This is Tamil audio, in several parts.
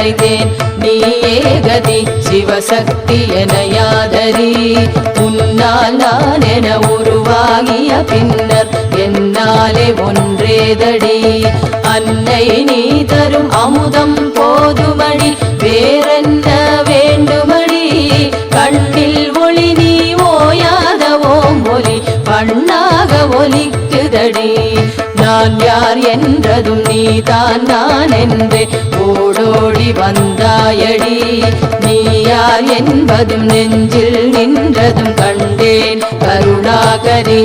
அடைந்தேன் நீயே கதி சிவசக்தி என யாதரி உன்னால் நான் என உருவாகிய பின்னர் என்னாலே ஒன்றேதடி அன்னை நீ தரும் அமுதம் போதுமடி வேறென்ன வேண்டுமடி கண்ணில் ஒளி நீ ஓயாத ஓம் ஒலி பண்ணாக ஒலிக்குதடி நான் யார் என்றதும் நீதான் நான் என்றே ஓடோடி வந்தாயடி நீ யார் என்பதும் நெஞ்சில் நின்றதும் கண்டேன் கருணாகரி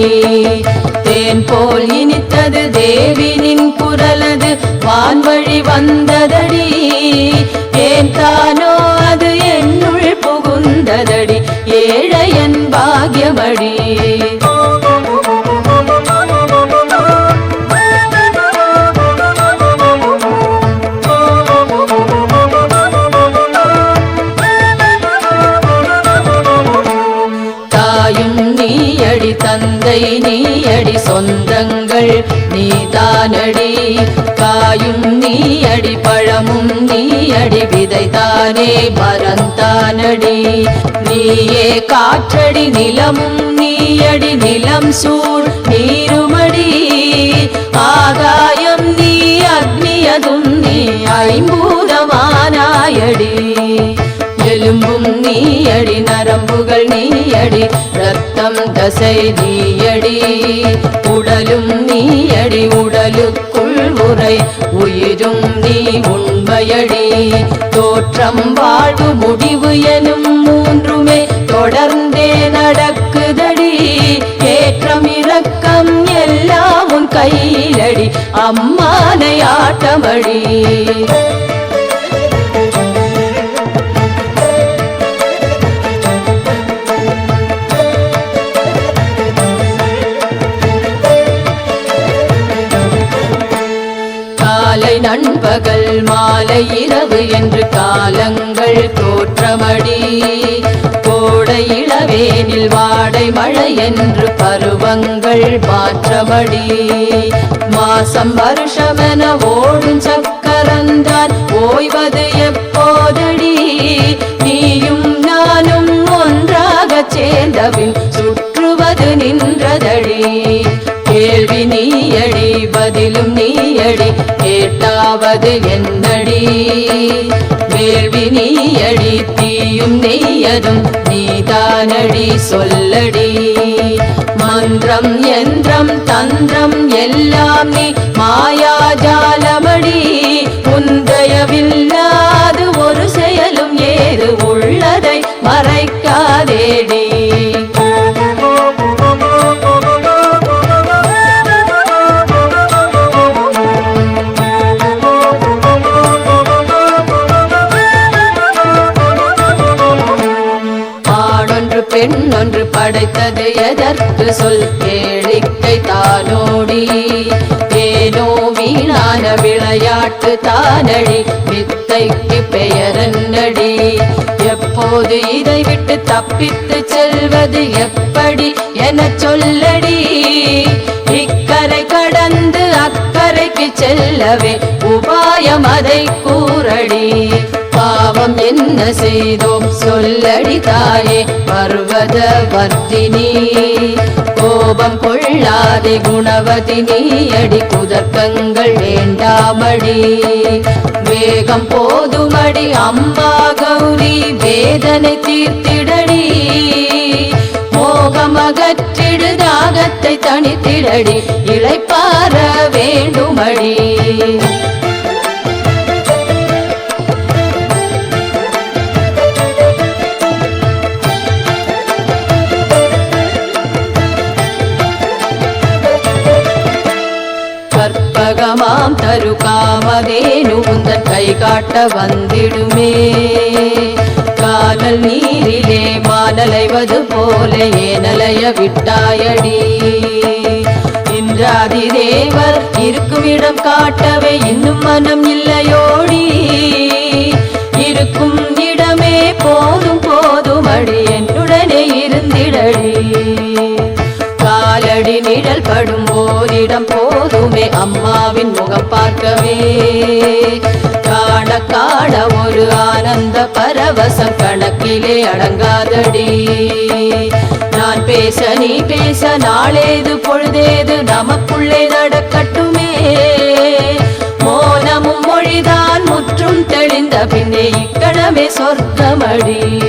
தேன் போல் இனித்தது தேவினின் குரலது வான்வழி வந்ததடி ஏன் தானோ அது என்னுள் புகுந்ததடி ஏழையன் பாக்யமடி தந்தை நீயடி சொந்தங்கள் நீதானடி காயும் நீயடி பழமும் நீயடி விதைதானே மரந்தானடி நீயே காற்றடி நிலமும் நீயடி நிலம் சூழ் நீருமடி ஆகாயம் நீ அக்னியதும் நீ ஐம்பூதமானாயடி எலும்பும் நீயடி நரம்புகள் நீயடி ரத்தம் தசை நீயடி உடலும் நீயடி உடலுக்குள் உரை உயிரும் நீ உண்மையடி தோற்றம் வாழ்வு முடிவு எனும் மூன்றுமே தொடர்ந்தே நடக்குதடி ஏற்றம் இரக்கம் எல்லாம் உன் கையிலடி அம்மானை ஆட்டமடி நண்பகல் மாலை இரவு என்று காலங்கள் தோற்றமடி கோடை இளவேனில் வாடை மழை என்று பருவங்கள் மாற்றமடி மாசம் வருஷமென ஓடும் சக்கரந்தான் ஓய்வது எப்போதடி நீயும் நானும் ஒன்றாக சேர்ந்தபின் சுற்றுவது நின்றதடி கேள்வி நீயடி பதிலும் நீயடி கேட்டாவது என்னடி வேள்வி நீயடி தீயும் நெய்யதும் நீதானடி சொல்லடி மந்திரம் யந்திரம் தந்திரம் எல்லாம் நீ மாயாஜாலமடி உந்தயவில்லாது ஒரு செயலும் ஏது உள்ளதை மறைக்காதேடி பெண்ணொன்று படைத்தது எதற்கு சொல் கேளிக்கை தானோடி ஏனோ வீணான விளையாட்டு தானடி வித்தைக்கு பெயரன்னடி எப்போது இதை விட்டு தப்பித்து செல்வது எப்படி என சொல்லடி இக்கரை கடந்து அக்கரைக்கு செல்லவே உபாயம் அதை கூறடி பாவம் என்ன செய்தோம் சொல்லடி தாயே பர்வத வர்த்தினி கோபம் கொள்ளாதே குணவதி நீயடி குதர்க்கங்கள் வேண்டாமடி வேகம் போதுமடி அம்மா கௌரி வேதனை தீர்த்திடடி மோகமகற்றிடு தாகத்தை தணித்திடடி இளைப்பார வேண்டுமடி கற்பகமாம் தரு காமதேனு உந்தன் கை காட்ட வந்திடுமே கானல் நீரிலே மானலைவது போல ஏனலைய விட்டாயடி இந்திராதி தேவர் இருக்கும் இடம் காட்டவே இன்னும் மனம் இல்லையோடி இருக்கும் இடமே போதும் போதும் அடி என்னுடனே இருந்திடடி காலடி அடி நிழல் படும் ஓரிடம் போதுமே அம்மாவின் முகம் பார்க்கவே. காண காண ஒரு ஆனந்த பரவசம் கணக்கிலே அடங்காதடி. நான் பேச நீ பேச நாளேது பொழுதேது நமக்குள்ளே நடக்கட்டுமே. மோனமும் மொழிதான் முற்றும் தெளிந்த பின்னே இக்கணமே சொர்க்கமடி.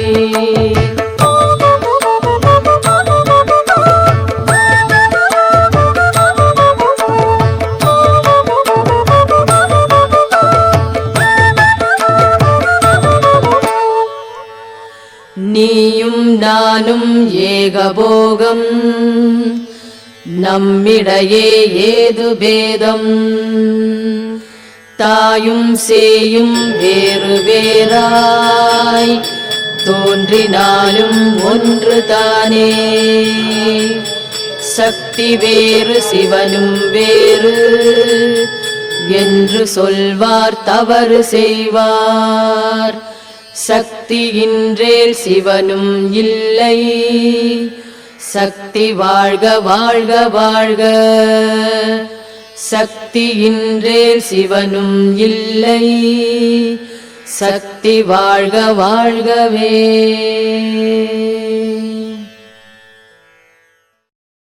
நீயும் நானும் ஏகபோகம் நம்மிடையே ஏது பேதம். தாயும் சேயும் வேறு வேறாய் தோன்றினாலும் ஒன்று தானே. சக்தி வேறு சிவனும் வேறு என்று சொல்வார் தவறு செய்வார். சக்தியின்றேல் சிவனும் இல்லை. சக்தி வாழ்க வாழ்க வாழ்க. சக்தியின்றேல் சிவனும் இல்லை. சக்தி வாழ்க வாழ்கவே.